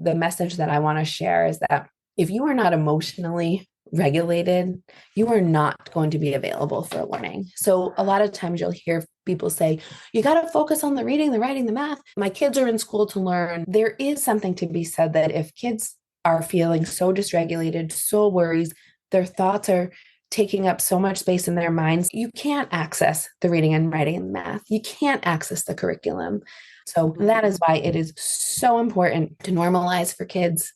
the message that I want to share is that if you are not emotionally regulated, you are not going to be available for learning. So a lot of times you'll hear people say, you got to focus on the reading, the writing, the math. My kids are in school to learn. There is something to be said that if kids are feeling so dysregulated, so worried, their thoughts are taking up so much space in their minds, you can't access the reading and writing and math. You can't access the curriculum. So that is why it is so important to normalize for kids,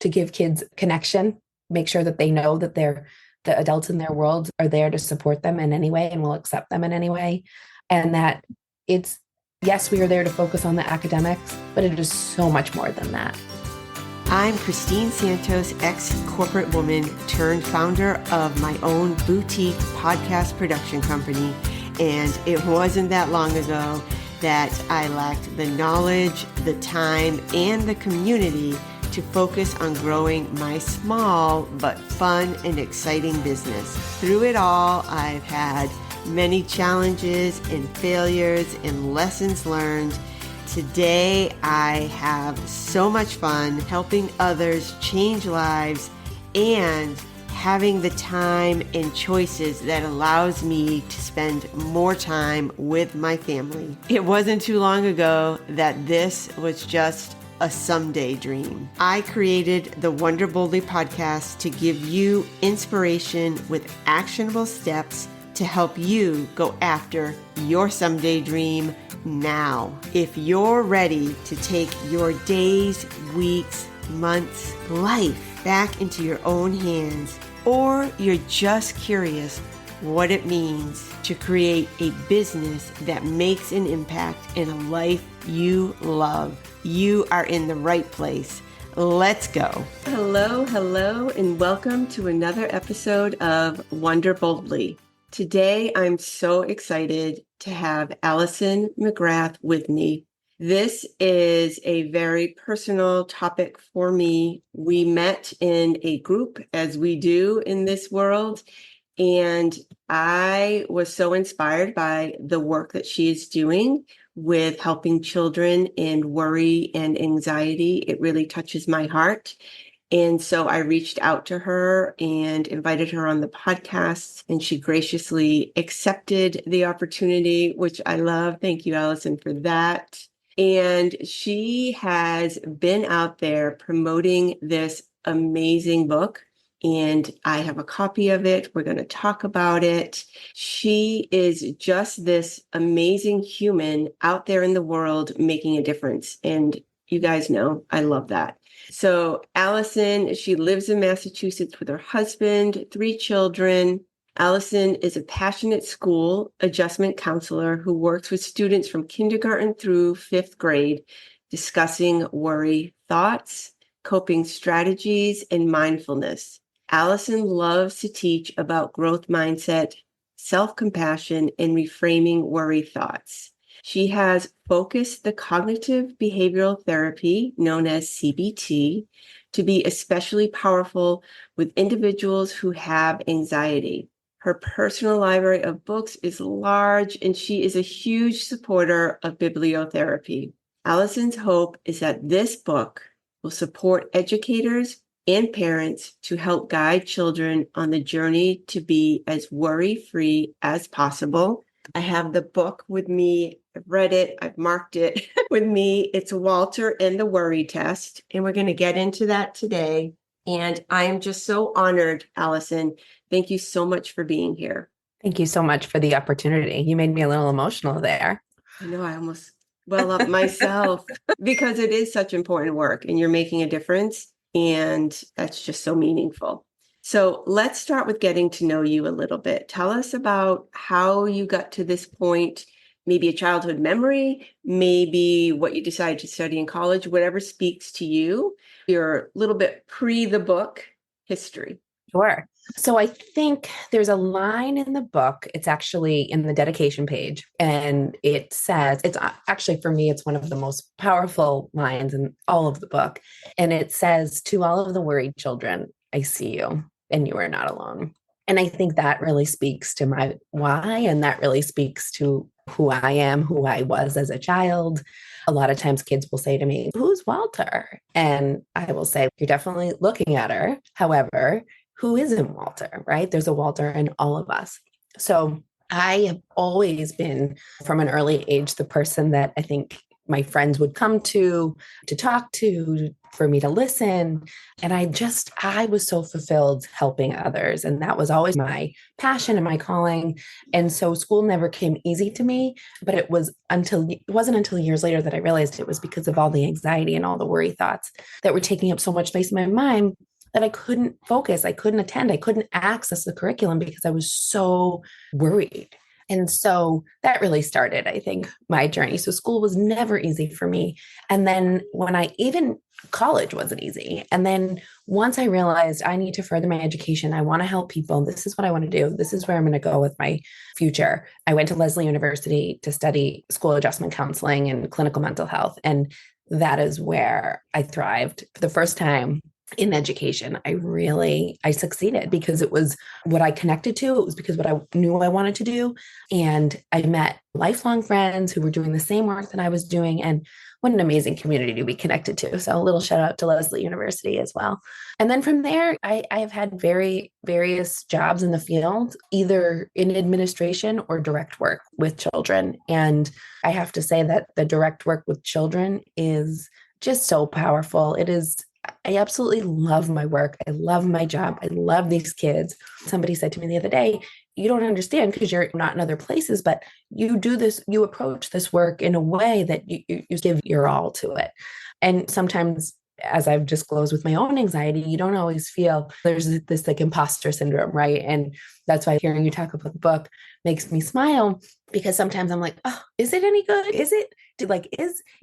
to give kids connection, make sure that they know that the adults in their world are there to support them in any way and will accept them in any way. And that it's, yes, we are there to focus on the academics, but it is so much more than that. I'm Christine Santos, ex-corporate woman turned founder of my own boutique podcast production company. And it wasn't that long ago that I lacked the knowledge, the time, and the community to focus on growing my small but fun and exciting business. Through it all, I've had many challenges and failures and lessons learned. Today, I have so much fun helping others change lives and having the time and choices that allows me to spend more time with my family. It wasn't too long ago that this was just a someday dream. I created the Wonder Boldly podcast to give you inspiration with actionable steps to help you go after your someday dream now. If you're ready to take your days, weeks, months, life back into your own hands, or you're just curious what it means to create a business that makes an impact in a life you love, you are in the right place. Let's go. Hello, and welcome to another episode of Wonder Boldly. Today, I'm so excited to have Alison McGrath with me. This is a very personal topic for me. We met in a group, as we do in this world, and I was so inspired by the work that she is doing with helping children in worry and anxiety. It really touches my heart. And so I reached out to her and invited her on the podcast, and she graciously accepted the opportunity, which I love. Thank you, Alison, for that. And she has been out there promoting this amazing book, and I have a copy of it. We're going to talk about it. She is just this amazing human out there in the world making a difference. And you guys know, I love that. So Alison, she lives in Massachusetts with her husband, 3 children. Alison is a passionate school adjustment counselor who works with students from kindergarten through 5th grade, discussing worry thoughts, coping strategies, and mindfulness. Alison loves to teach about growth mindset, self-compassion, and reframing worry thoughts. She has focused the cognitive behavioral therapy, known as CBT, to be especially powerful with individuals who have anxiety. Her personal library of books is large, and she is a huge supporter of bibliotherapy. Alison's hope is that this book will support educators and parents to help guide children on the journey to be as worry-free as possible. I have the book with me. I've read it. I've marked it with me. It's Walter and the Worry Test. And we're going to get into that today. And I am just so honored, Alison. Thank you so much for being here. Thank you so much for the opportunity. You made me a little emotional there. I know I almost well up myself because it is such important work and you're making a difference. And that's just so meaningful. So let's start with getting to know you a little bit. Tell us about how you got to this point, maybe a childhood memory, maybe what you decided to study in college, whatever speaks to you, your little bit pre the book history. Sure. So I think there's a line in the book. It's actually in the dedication page. And it says, it's actually, for me, it's one of the most powerful lines in all of the book. And it says, to all of the worried children, I see you and you are not alone. And I think that really speaks to my why. And that really speaks to who I am, who I was as a child. a lot of times kids will say to me, "Who's Walter?" And I will say, "You're definitely looking at her. However, who isn't Walter, right? There's a Walter in all of us." So I have always been, from an early age, the person that I think my friends would come to talk to, for me to listen. And I was so fulfilled helping others. And that was always my passion and my calling. And so school never came easy to me, but it wasn't until years later that I realized it was because of all the anxiety and all the worry thoughts that were taking up so much space in my mind that I couldn't focus, I couldn't attend, I couldn't access the curriculum because I was so worried. And so that really started, I think, my journey. So school was never easy for me. And then even college wasn't easy. And then once I realized I need to further my education, I want to help people. This is what I want to do. This is where I'm going to go with my future. I went to Lesley University to study school adjustment counseling and clinical mental health. And that is where I thrived for the first time in education. I succeeded because it was what I connected to. It was because what I knew I wanted to do. And I met lifelong friends who were doing the same work that I was doing. And what an amazing community to be connected to. So a little shout out to Lesley University as well. And then from there, I have had various jobs in the field, either in administration or direct work with children. And I have to say that the direct work with children is just so powerful. I absolutely love my work. I love my job. I love these kids. Somebody said to me the other day, "You don't understand because you're not in other places, but you approach this work in a way that you give your all to it." And sometimes, as I've disclosed with my own anxiety, you don't always feel there's this like imposter syndrome, right? And that's why hearing you talk about the book makes me smile, because sometimes I'm like, "Oh, is it any good?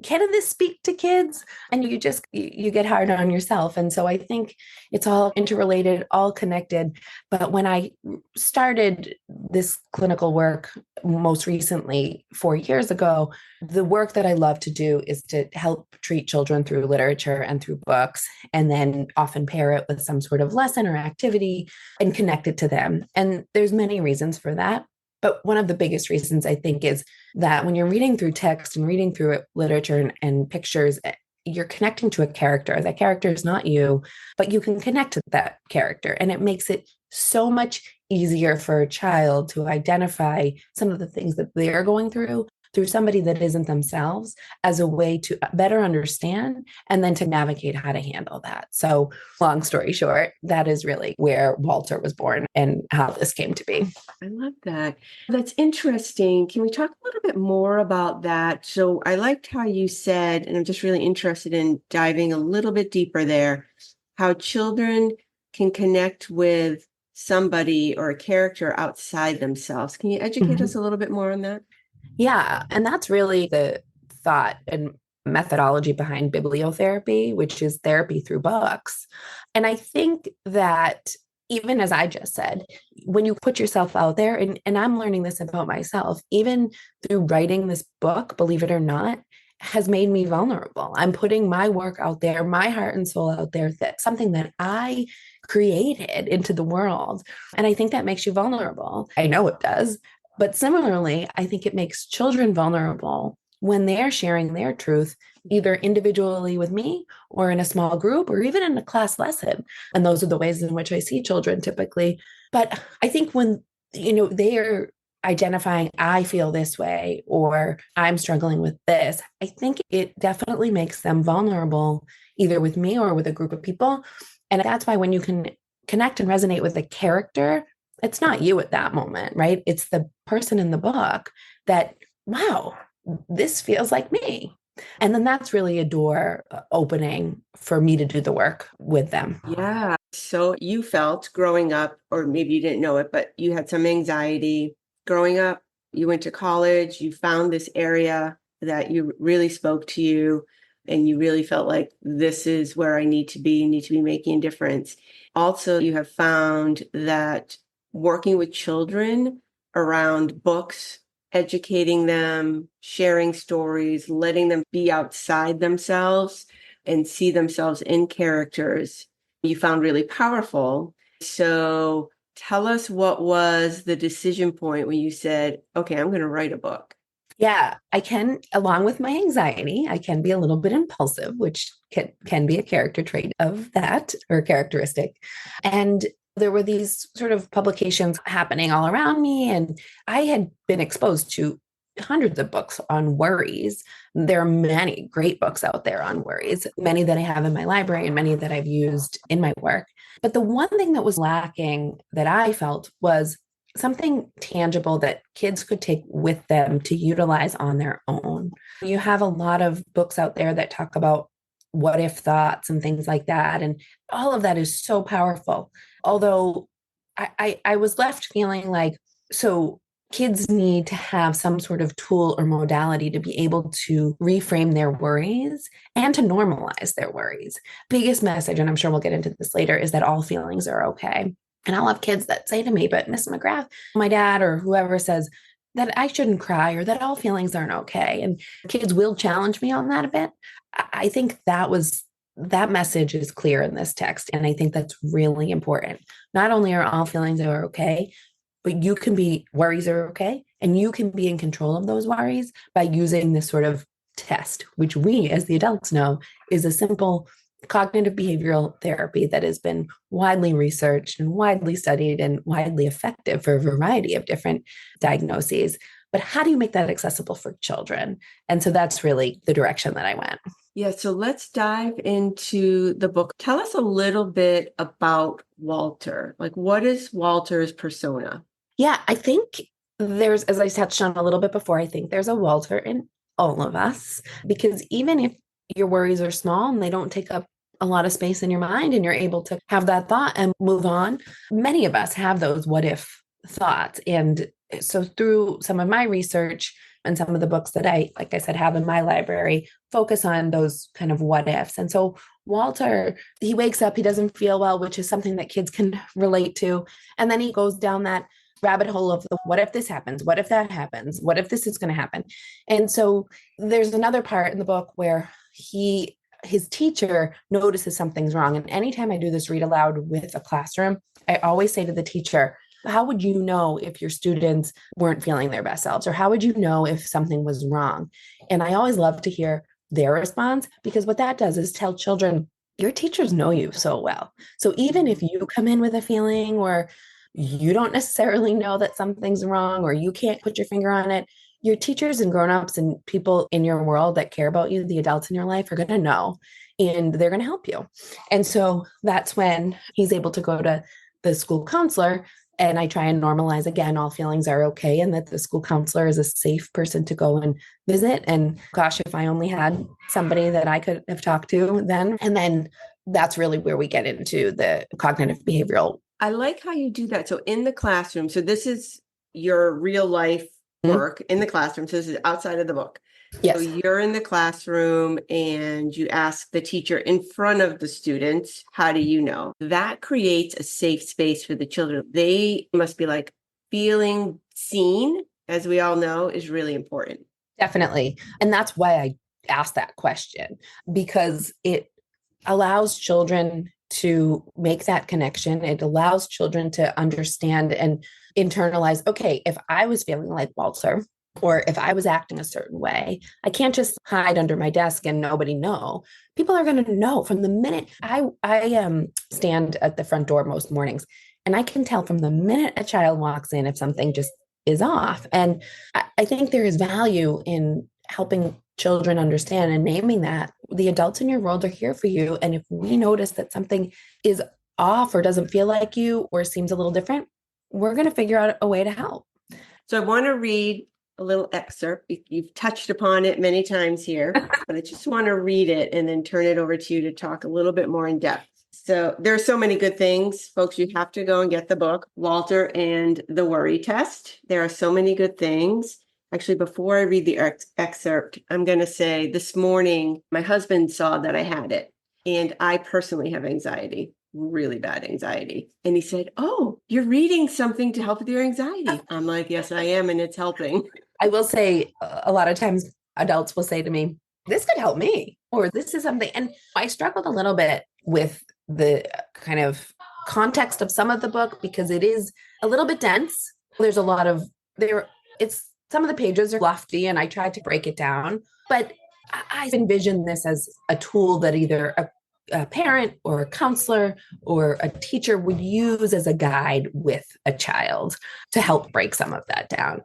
Can this speak to kids?" And you get hard on yourself. And so I think it's all interrelated, all connected. But when I started this clinical work most recently 4 years ago, the work that I love to do is to help treat children through literature and through books, and then often pair it with some sort of lesson or activity and connect it to them. And there's many reasons for that. But one of the biggest reasons, I think, is that when you're reading through text and reading through literature and pictures, you're connecting to a character. That character is not you, but you can connect to that character. And it makes it so much easier for a child to identify some of the things that they're going through somebody that isn't themselves, as a way to better understand and then to navigate how to handle that. So long story short, that is really where Walter was born and how this came to be. I love that. That's interesting. Can we talk a little bit more about that? So I liked how you said, and I'm just really interested in diving a little bit deeper there, how children can connect with somebody or a character outside themselves. Can you educate us a little bit more on that? Yeah. And that's really the thought and methodology behind bibliotherapy, which is therapy through books. And I think that, even as I just said, when you put yourself out there, and I'm learning this about myself, even through writing this book, believe it or not, has made me vulnerable. I'm putting my work out there, my heart and soul out there, that something that I created into the world. And I think that makes you vulnerable. I know it does. But similarly, I think it makes children vulnerable when they're sharing their truth, either individually with me or in a small group or even in a class lesson. And those are the ways in which I see children typically. But I think when, they are identifying, I feel this way, or I'm struggling with this, I think it definitely makes them vulnerable, either with me or with a group of people. And that's why when you can connect and resonate with a character, it's not you at that moment, right? It's the person in the book that, wow, this feels like me. And then that's really a door opening for me to do the work with them. Yeah. So you felt growing up, or maybe you didn't know it, but you had some anxiety growing up. You went to college, you found this area that you really spoke to you, and you really felt like this is where I need to be making a difference. Also, you have found that working with children around books, educating them, sharing stories, letting them be outside themselves and see themselves in characters, you found really powerful. So tell us, what was the decision point when you said, "Okay, I'm going to write a book"? Yeah, I can, along with my anxiety, I can be a little bit impulsive, which can be a character trait of that or characteristic. And there were these sort of publications happening all around me, and I had been exposed to hundreds of books on worries. There are many great books out there on worries, many that I have in my library and many that I've used in my work. But the one thing that was lacking that I felt was something tangible that kids could take with them to utilize on their own. You have a lot of books out there that talk about what if thoughts and things like that. And all of that is so powerful. Although I was left feeling like, so kids need to have some sort of tool or modality to be able to reframe their worries and to normalize their worries. Biggest message, and I'm sure we'll get into this later, is that all feelings are okay. And I'll have kids that say to me, but Miss McGrath, my dad or whoever says that I shouldn't cry or that all feelings aren't okay. And kids will challenge me on that a bit. I think that message is clear in this text. And I think that's really important. Not only are all feelings are okay, but worries are okay. And you can be in control of those worries by using this sort of test, which we as the adults know is a simple cognitive behavioral therapy that has been widely researched and widely studied and widely effective for a variety of different diagnoses. But how do you make that accessible for children? And so that's really the direction that I went. Yeah, so let's dive into the book. Tell us a little bit about Walter. Like, what is Walter's persona? Yeah, I think there's, as I touched on a little bit before, I think there's a Walter in all of us, because even if your worries are small and they don't take up a lot of space in your mind and you're able to have that thought and move on, many of us have those what if thoughts. And so through some of my research and some of the books that I, like I said, have in my library, focus on those kind of what ifs. And so Walter, he wakes up, he doesn't feel well, which is something that kids can relate to. And then he goes down that rabbit hole of the what if this happens? What if that happens? What if this is going to happen? And so there's another part in the book where his teacher notices something's wrong. And anytime I do this read aloud with a classroom, I always say to the teacher, how would you know if your students weren't feeling their best selves? Or how would you know if something was wrong? And I always love to hear their response, because what that does is tell children, your teachers know you so well. So even if you come in with a feeling or you don't necessarily know that something's wrong or you can't put your finger on it, your teachers and grown-ups and people in your world that care about you, the adults in your life, are going to know, and they're going to help you. And so that's when he's able to go to the school counselor, and I try and normalize again, all feelings are okay, and that the school counselor is a safe person to go and visit. And gosh, if I only had somebody that I could have talked to then. And then that's really where we get into the cognitive behavioral. I like how you do that. So in the classroom, so this is your real life work in the classroom. So this is outside of the book. Yes. So you're in the classroom and you ask the teacher in front of the students, how do you know? That creates a safe space for the children. They must be like feeling seen, as we all know, is really important. Definitely. And that's why I asked that question, because it allows children to make that connection. It allows children to understand and internalize, okay, if I was feeling like Walter, or if I was acting a certain way, I can't just hide under my desk and nobody know. People are going to know from the minute I stand at the front door most mornings, and I can tell from the minute a child walks in if something just is off. And I think there is value in helping children understand and naming that the adults in your world are here for you. And if we notice that something is off or doesn't feel like you or seems a little different, we're going to figure out a way to help. So I want to read a little excerpt. You've touched upon it many times here, but I just want to read it and then turn it over to you to talk a little bit more in depth. So there are so many good things, folks. You have to go and get the book, Walter and the Worry Test. There are so many good things. Actually, before I read the excerpt, I'm going to say this morning, my husband saw that I had it, and I personally have anxiety, really bad anxiety. And he said, oh, you're reading something to help with your anxiety. I'm like, yes, I am. And it's helping. I will say a lot of times adults will say to me, this could help me, or this is something. And I struggled a little bit with the kind of context of some of the book because it is a little bit dense. There's a lot of it's some of the pages are lofty and I tried to break it down, but I envision this as a tool that either a parent or a counselor or a teacher would use as a guide with a child to help break some of that down.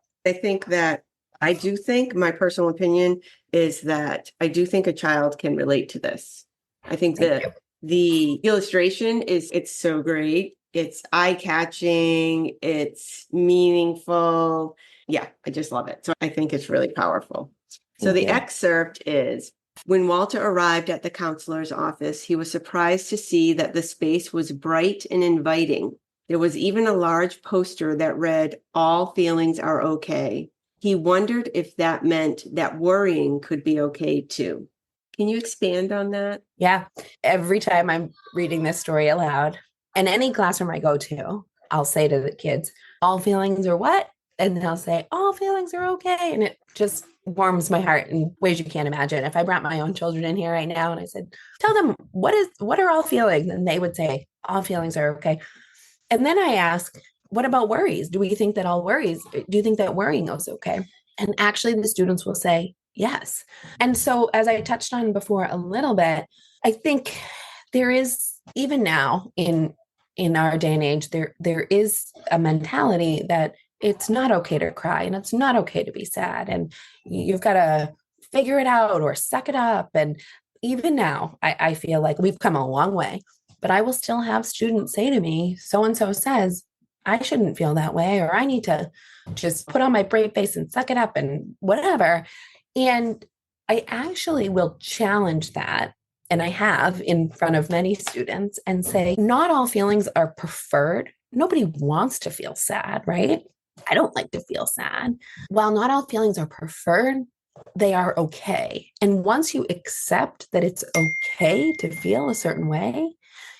I do think my personal opinion is that I do think a child can relate to this. I think that the illustration it's so great. It's eye-catching. It's meaningful. Yeah, I just love it. So I think it's really powerful. So the excerpt is, when Walter arrived at the counselor's office, he was surprised to see that the space was bright and inviting. There was even a large poster that read, "All feelings are okay." He wondered if that meant that worrying could be okay too. Can you expand on that? Yeah. Every time I'm reading this story aloud, and any classroom I go to, I'll say to the kids, all feelings are what? And they'll say, all feelings are okay. And it just warms my heart in ways you can't imagine. If I brought my own children in here right now and I said, tell them, what are all feelings? And they would say, all feelings are okay. And then I ask, what about worries? Do you think that worrying is okay? And actually the students will say, yes. And so as I touched on before a little bit, I think there is, even now in our day and age, there is a mentality that it's not okay to cry and it's not okay to be sad. And you've got to figure it out or suck it up. And even now, I feel like we've come a long way, but I will still have students say to me, so-and-so says, I shouldn't feel that way, or I need to just put on my brave face and suck it up and whatever. And I actually will challenge that. And I have in front of many students and say, not all feelings are preferred. Nobody wants to feel sad, right? I don't like to feel sad. While not all feelings are preferred, they are okay. And once you accept that it's okay to feel a certain way,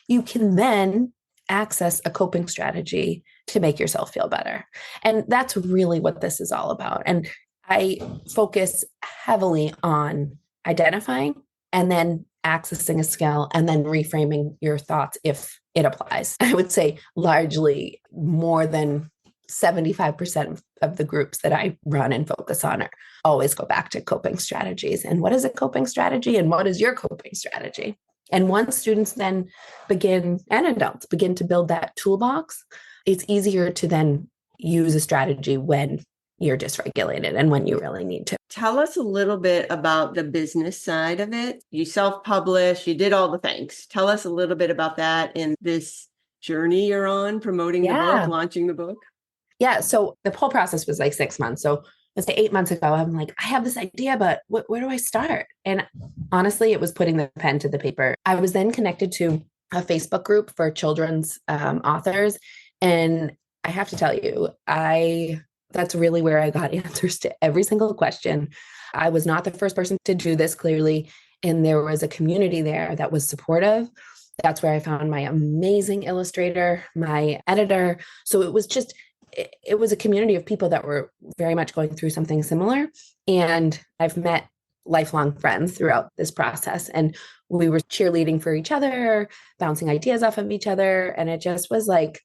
you can then access a coping strategy to make yourself feel better. And that's really what this is all about. And I focus heavily on identifying and then accessing a skill and then reframing your thoughts if it applies. I would say largely more than 75% of the groups that I run and focus on are always go back to coping strategies. And what is a coping strategy and what is your coping strategy? And once students then and adults begin to build that toolbox, it's easier to then use a strategy when you're dysregulated and when you really need to. Tell us a little bit about the business side of it. You self-publish, you did all the things. Tell us a little bit about that and this journey you're on, promoting the book, launching the book. Yeah. So the whole process was like 6 months. So let's say 8 months ago, I'm like, I have this idea, but where do I start? And honestly, it was putting the pen to the paper. I was then connected to a Facebook group for children's authors. And I have to tell you, that's really where I got answers to every single question. I was not the first person to do this, clearly. And there was a community there that was supportive. That's where I found my amazing illustrator, my editor. So it was a community of people that were very much going through something similar. And I've met lifelong friends throughout this process. And we were cheerleading for each other, bouncing ideas off of each other. And it just was like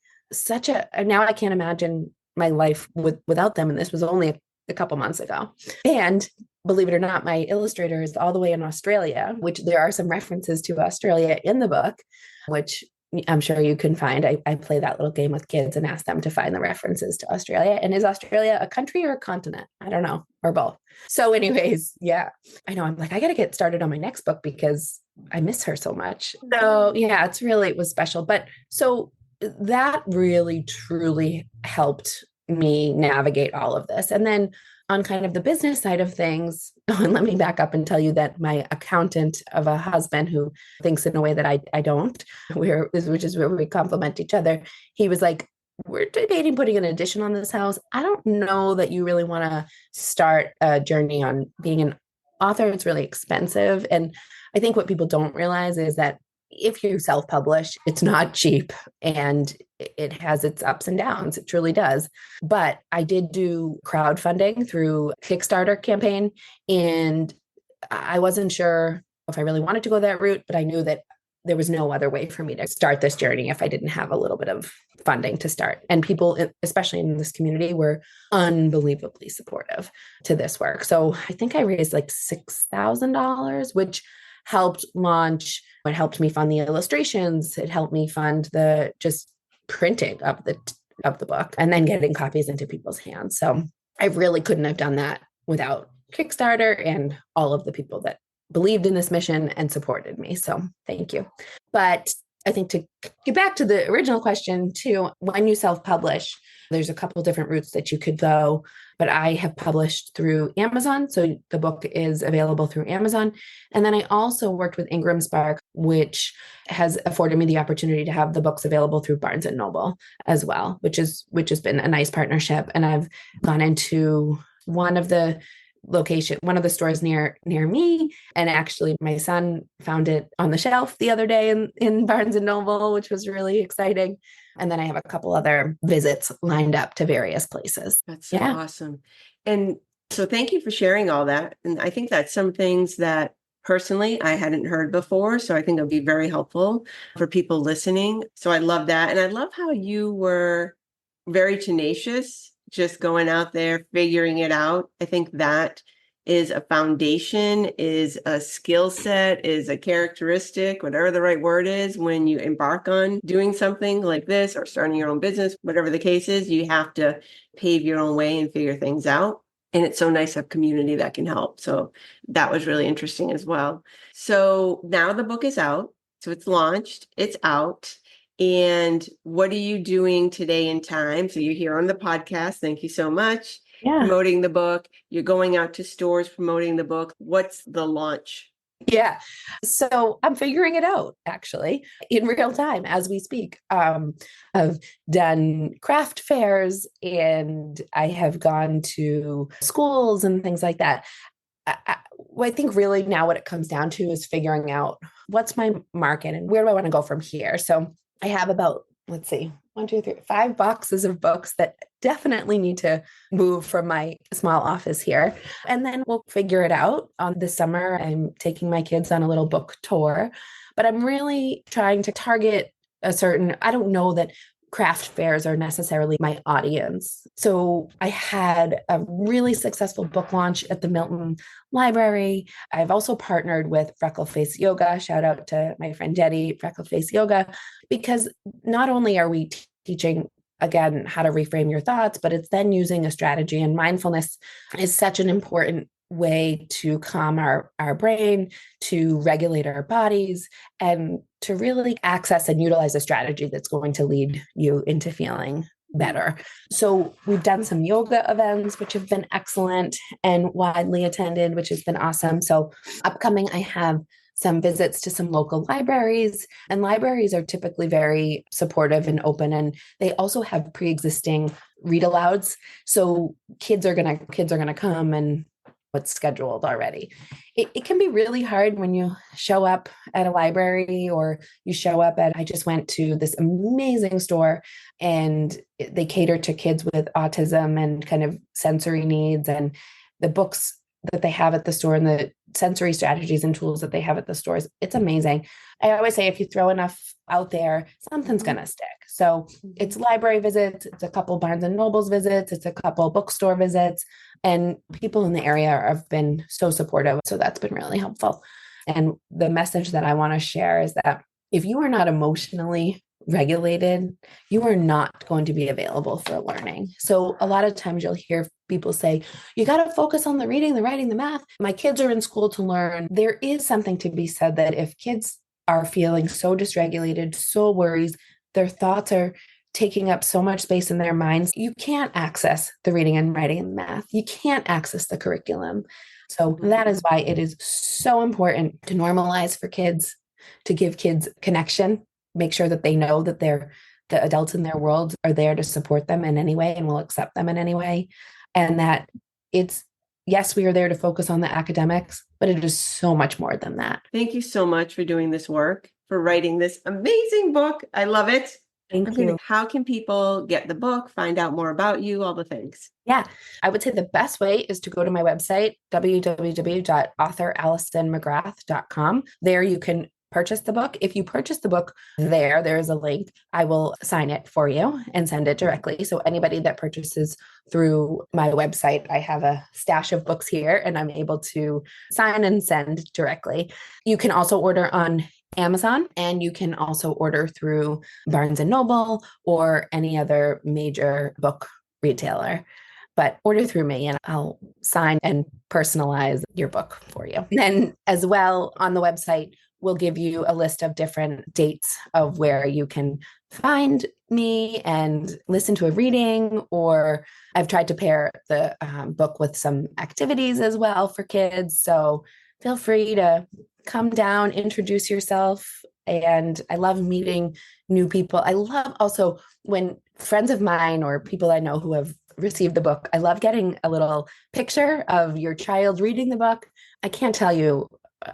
now I can't imagine my life without them. And this was only a couple months ago. And believe it or not, my illustrator is all the way in Australia, which there are some references to Australia in the book, which I'm sure you can find. I play that little game with kids and ask them to find the references to Australia. And is Australia a country or a continent? I don't know, or both. So anyways, yeah, I know. I'm like, I got to get started on my next book because I miss her so much. So yeah, it was special. But so that really, truly helped me navigate all of this. And then on kind of the business side of things, and let me back up and tell you that my accountant of a husband who thinks in a way that I don't, which is where we complement each other, he was like, we're debating putting an addition on this house. I don't know that you really want to start a journey on being an author. It's really expensive. And I think what people don't realize is that if you self-publish, it's not cheap and it has its ups and downs. It truly does. But I did do crowdfunding through a Kickstarter campaign, and I wasn't sure if I really wanted to go that route, but I knew that there was no other way for me to start this journey if I didn't have a little bit of funding to start. And people, especially in this community, were unbelievably supportive to this work. So I think I raised like $6,000, which helped launch. It helped me fund the illustrations. It helped me fund the just printing of the book and then getting copies into people's hands. So I really couldn't have done that without Kickstarter and all of the people that believed in this mission and supported me. So thank you. But I think to get back to the original question too, when you self-publish, there's a couple different routes that you could go, but I have published through Amazon. So the book is available through Amazon. And then I also worked with Ingram Spark, which has afforded me the opportunity to have the books available through Barnes and Noble as well, which has been a nice partnership. And I've gone into one of the stores near me. And actually my son found it on the shelf the other day in Barnes and Noble, which was really exciting. And then I have a couple other visits lined up to various places. That's so awesome. And so thank you for sharing all that. And I think that's some things that personally I hadn't heard before. So I think it'll be very helpful for people listening. So I love that. And I love how you were very tenacious, just going out there, figuring it out. I think that is a foundation, is a skill set, is a characteristic, whatever the right word is, when you embark on doing something like this or starting your own business, whatever the case is, you have to pave your own way and figure things out. And it's so nice to have community that can help. So that was really interesting as well. So now the book is out. So it's launched, it's out. And what are you doing today in time? So you're here on the podcast. Thank you so much. Yeah. Promoting the book. You're going out to stores promoting the book. What's the launch? Yeah. So I'm figuring it out actually in real time as we speak. I've done craft fairs and I have gone to schools and things like that. I think really now what it comes down to is figuring out what's my market and where do I want to go from here. So I have about, let's see, 5 boxes of books that definitely need to move from my small office here. And then we'll figure it out. On this summer, I'm taking my kids on a little book tour, but I'm really trying to target I don't know that craft fairs are necessarily my audience. So I had a really successful book launch at the Milton Library. I've also partnered with Freckle Face Yoga. Shout out to my friend Jetty, Freckle Face Yoga, because not only are we teaching, again, how to reframe your thoughts, but it's then using a strategy, and mindfulness is such an important way to calm our brain, to regulate our bodies, and to really access and utilize a strategy that's going to lead you into feeling better. So we've done some yoga events, which have been excellent and widely attended, which has been awesome. So upcoming, I have some visits to some local libraries, and libraries are typically very supportive and open, and they also have pre-existing read alouds. So kids are gonna come and what's scheduled already. It can be really hard when you show up at a library or you show up I just went to this amazing store and they cater to kids with autism and kind of sensory needs, and the books that they have at the store and the sensory strategies and tools that they have at the stores, it's amazing. I always say if you throw enough out there, something's going to stick. So it's library visits, it's a couple Barnes and Nobles visits, it's a couple bookstore visits, and people in the area have been so supportive. So that's been really helpful. And the message that I want to share is that if you are not emotionally regulated, you are not going to be available for learning. So a lot of times you'll hear people say, you got to focus on the reading, the writing, the math. My kids are in school to learn. There is something to be said that if kids are feeling so dysregulated, so worried, their thoughts are taking up so much space in their minds, you can't access the reading and writing and math. You can't access the curriculum. So that is why it is so important to normalize for kids, to give kids connection, make sure that they know that the adults in their world are there to support them in any way and will accept them in any way. And that yes, we are there to focus on the academics, but it is so much more than that. Thank you so much for doing this work, for writing this amazing book. I love it. Thank you. How can people get the book, find out more about you, all the things? Yeah, I would say the best way is to go to my website, www.authoralisonmcgrath.com. There you can purchase the book. If you purchase the book there is a link. I will sign it for you and send it directly. So anybody that purchases through my website, I have a stash of books here and I'm able to sign and send directly. You can also order on Amazon, and you can also order through Barnes and Noble or any other major book retailer. But order through me and I'll sign and personalize your book for you. And then as well on the website, we'll give you a list of different dates of where you can find me and listen to a reading, or I've tried to pair the book with some activities as well for kids. So feel free to come down, introduce yourself. And I love meeting new people. I love also when friends of mine or people I know who have received the book, I love getting a little picture of your child reading the book. I can't tell you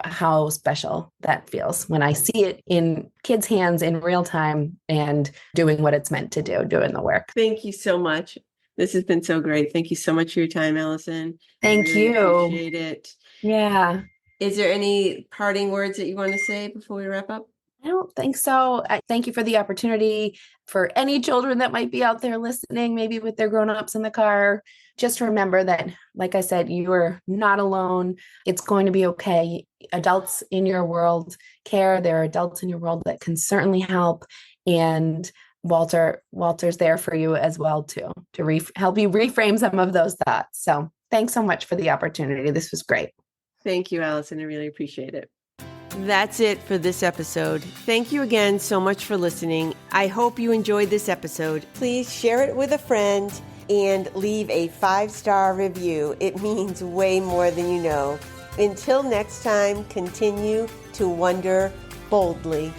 how special that feels when I see it in kids' hands in real time and doing what it's meant to do, doing the work. Thank you so much. This has been so great. Thank you so much for your time, Allison. Thank you. Appreciate it. Yeah. Is there any parting words that you want to say before we wrap up? I don't think so. I thank you for the opportunity. For any children that might be out there listening, maybe with their grown-ups in the car, just remember that, like I said, you are not alone. It's going to be okay. Adults in your world care. There are adults in your world that can certainly help. And Walter's there for you as well, too, to help you reframe some of those thoughts. So thanks so much for the opportunity. This was great. Thank you, Allison. I really appreciate it. That's it for this episode. Thank you again so much for listening. I hope you enjoyed this episode. Please share it with a friend and leave a 5-star review. It means way more than you know. Until next time, continue to wonder boldly.